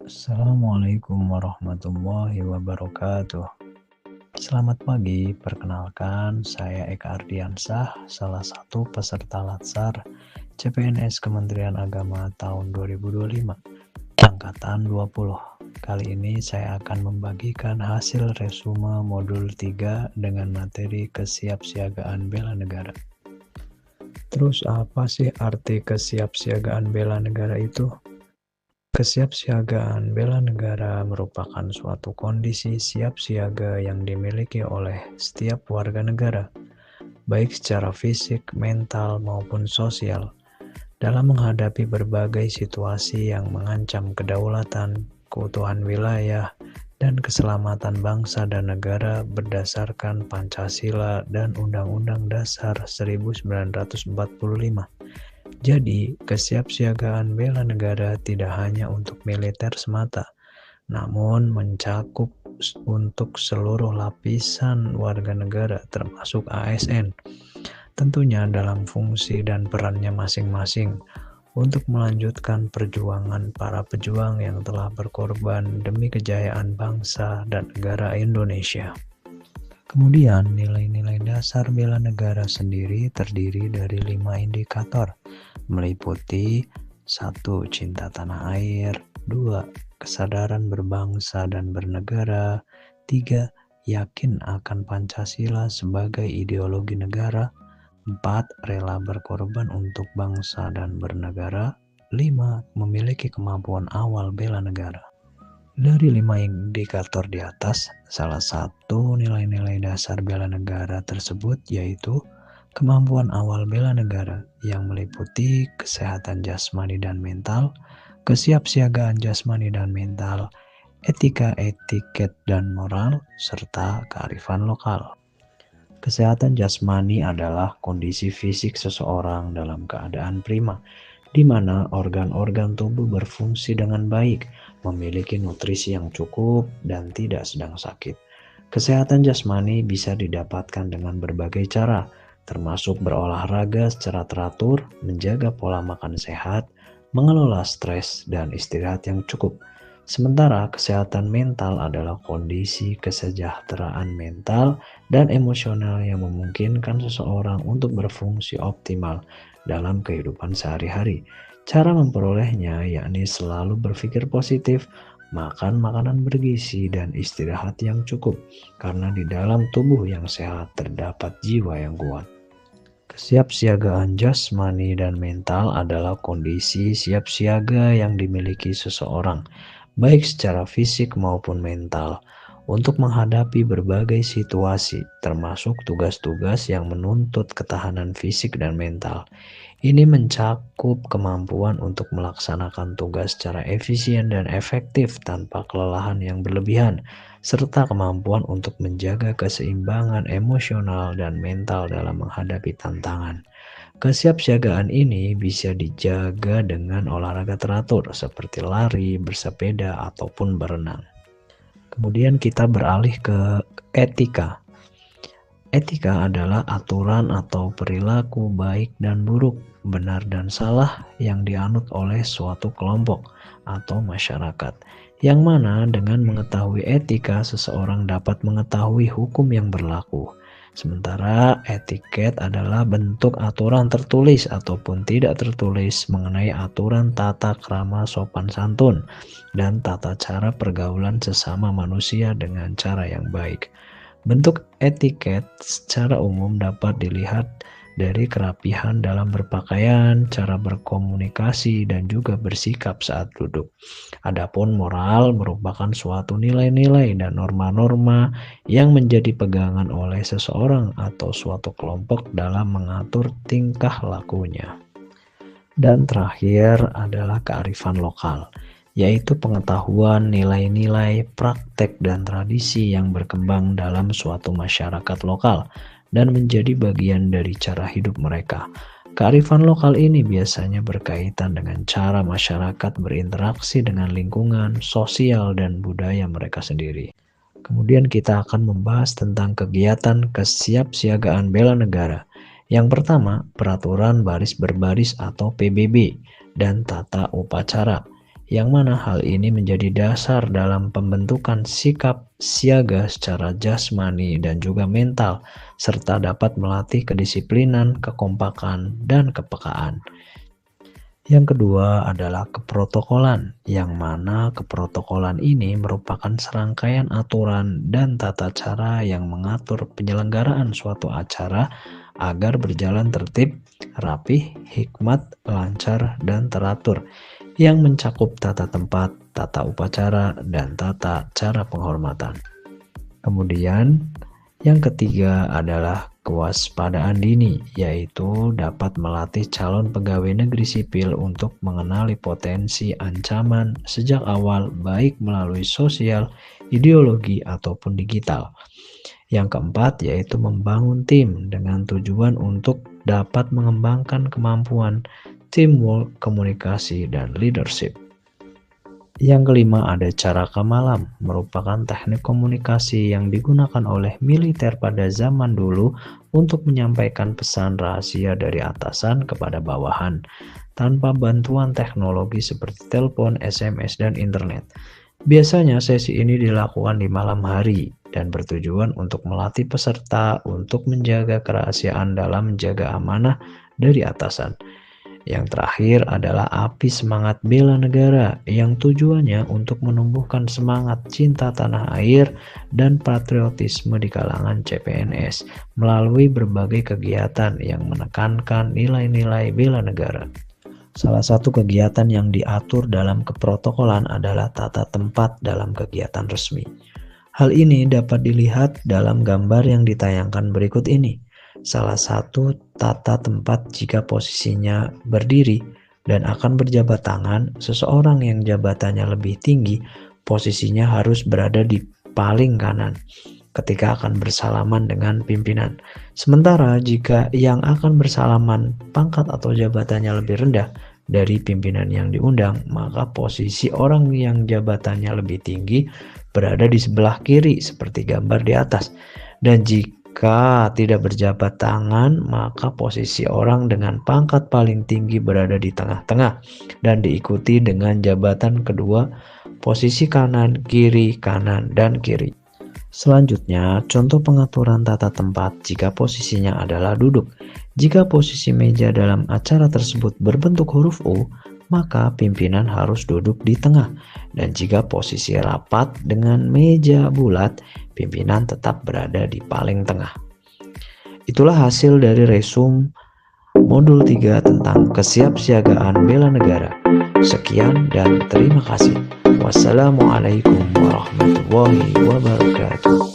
Assalamualaikum warahmatullahi wabarakatuh. Selamat pagi, perkenalkan saya Eka Ardiansah, salah satu peserta Latsar CPNS Kementerian Agama tahun 2025, angkatan 20. Kali ini saya akan membagikan hasil resume modul 3 dengan materi kesiapsiagaan bela negara. Terus apa sih arti kesiapsiagaan bela negara itu? Kesiapsiagaan bela negara merupakan suatu kondisi siap siaga yang dimiliki oleh setiap warga negara, baik secara fisik, mental, maupun sosial, dalam menghadapi berbagai situasi yang mengancam kedaulatan, keutuhan wilayah, dan keselamatan bangsa dan negara berdasarkan Pancasila dan Undang-Undang Dasar 1945. Jadi, kesiapsiagaan bela negara tidak hanya untuk militer semata, namun mencakup untuk seluruh lapisan warga negara termasuk ASN. Tentunya dalam fungsi dan perannya masing-masing untuk melanjutkan perjuangan para pejuang yang telah berkorban demi kejayaan bangsa dan negara Indonesia. Kemudian, nilai-nilai dasar bela negara sendiri terdiri dari 5 indikator, meliputi 1. Cinta tanah air, 2. Kesadaran berbangsa dan bernegara, 3. Yakin akan Pancasila sebagai ideologi negara, 4. Rela berkorban untuk bangsa dan bernegara, 5. Memiliki kemampuan awal bela negara. Dari 5 indikator di atas, salah satu nilai-nilai dasar bela negara tersebut yaitu kemampuan awal bela negara yang meliputi kesehatan jasmani dan mental, kesiapsiagaan jasmani dan mental, etika, etiket, dan moral, serta kearifan lokal. Kesehatan jasmani adalah kondisi fisik seseorang dalam keadaan prima, di mana organ-organ tubuh berfungsi dengan baik, memiliki nutrisi yang cukup, dan tidak sedang sakit. Kesehatan jasmani bisa didapatkan dengan berbagai cara, termasuk berolahraga secara teratur, menjaga pola makan sehat, mengelola stres, dan istirahat yang cukup. Sementara kesehatan mental adalah kondisi kesejahteraan mental dan emosional yang memungkinkan seseorang untuk berfungsi optimal dalam kehidupan sehari-hari. Cara memperolehnya yakni selalu berpikir positif, makan makanan bergizi, dan istirahat yang cukup, karena di dalam tubuh yang sehat terdapat jiwa yang kuat. Kesiapsiagaan jasmani dan mental adalah kondisi siap siaga yang dimiliki seseorang, baik secara fisik maupun mental, untuk menghadapi berbagai situasi, termasuk tugas-tugas yang menuntut ketahanan fisik dan mental. Ini mencakup kemampuan untuk melaksanakan tugas secara efisien dan efektif tanpa kelelahan yang berlebihan, serta kemampuan untuk menjaga keseimbangan emosional dan mental dalam menghadapi tantangan. Kesiapsiagaan ini bisa dijaga dengan olahraga teratur seperti lari, bersepeda, ataupun berenang. Kemudian kita beralih ke etika. Etika adalah aturan atau perilaku baik dan buruk, benar dan salah yang dianut oleh suatu kelompok atau masyarakat, yang mana dengan mengetahui etika seseorang dapat mengetahui hukum yang berlaku. Sementara etiket adalah bentuk aturan tertulis ataupun tidak tertulis mengenai aturan tata krama sopan santun dan tata cara pergaulan sesama manusia dengan cara yang baik. Bentuk etiket secara umum dapat dilihat dari kerapihan dalam berpakaian, cara berkomunikasi, dan juga bersikap saat duduk. Adapun moral merupakan suatu nilai-nilai dan norma-norma yang menjadi pegangan oleh seseorang atau suatu kelompok dalam mengatur tingkah lakunya. Dan terakhir adalah kearifan lokal, yaitu pengetahuan, nilai-nilai, praktek, dan tradisi yang berkembang dalam suatu masyarakat lokal dan menjadi bagian dari cara hidup mereka. Kearifan lokal ini biasanya berkaitan dengan cara masyarakat berinteraksi dengan lingkungan, sosial, dan budaya mereka sendiri. Kemudian kita akan membahas tentang kegiatan kesiapsiagaan bela negara. Yang pertama, peraturan baris berbaris atau PBB dan tata upacara. yang mana hal ini menjadi dasar dalam pembentukan sikap siaga secara jasmani dan juga mental, serta dapat melatih kedisiplinan, kekompakan, dan kepekaan. Yang kedua adalah keprotokolan, yang mana keprotokolan ini merupakan serangkaian aturan dan tata cara yang mengatur penyelenggaraan suatu acara agar berjalan tertib, rapih, hikmat, lancar, dan teratur, yang mencakup tata tempat, tata upacara, dan tata cara penghormatan. Kemudian, yang ketiga adalah kewaspadaan dini, yaitu dapat melatih calon pegawai negeri sipil untuk mengenali potensi ancaman sejak awal, baik melalui sosial, ideologi, ataupun digital. Yang keempat yaitu membangun tim dengan tujuan untuk dapat mengembangkan kemampuan teamwork, komunikasi, dan leadership. Yang kelima ada caraka malam, merupakan teknik komunikasi yang digunakan oleh militer pada zaman dulu untuk menyampaikan pesan rahasia dari atasan kepada bawahan, tanpa bantuan teknologi seperti telepon, SMS, dan internet. Biasanya sesi ini dilakukan di malam hari dan bertujuan untuk melatih peserta untuk menjaga kerahasiaan dalam menjaga amanah dari atasan. Yang terakhir adalah api semangat bela negara, yang tujuannya untuk menumbuhkan semangat cinta tanah air dan patriotisme di kalangan CPNS melalui berbagai kegiatan yang menekankan nilai-nilai bela negara. Salah satu kegiatan yang diatur dalam keprotokolan adalah tata tempat dalam kegiatan resmi. Hal ini dapat dilihat dalam gambar yang ditayangkan berikut ini. Salah satu tata tempat jika posisinya berdiri dan akan berjabat tangan, seseorang yang jabatannya lebih tinggi posisinya harus berada di paling kanan ketika akan bersalaman dengan pimpinan. Sementara jika yang akan bersalaman pangkat atau jabatannya lebih rendah dari pimpinan yang diundang, maka posisi orang yang jabatannya lebih tinggi berada di sebelah kiri seperti gambar di atas. Dan jika tidak berjabat tangan, maka posisi orang dengan pangkat paling tinggi berada di tengah-tengah dan diikuti dengan jabatan kedua, posisi kanan, kiri, kanan, dan kiri. Selanjutnya, contoh pengaturan tata tempat jika posisinya adalah duduk. Jika posisi meja dalam acara tersebut berbentuk huruf U, maka pimpinan harus duduk di tengah. Dan jika posisi rapat dengan meja bulat, pimpinan tetap berada di paling tengah. Itulah hasil dari resum modul 3 tentang kesiapsiagaan bela negara. Sekian dan terima kasih. Wassalamualaikum warahmatullahi wabarakatuh.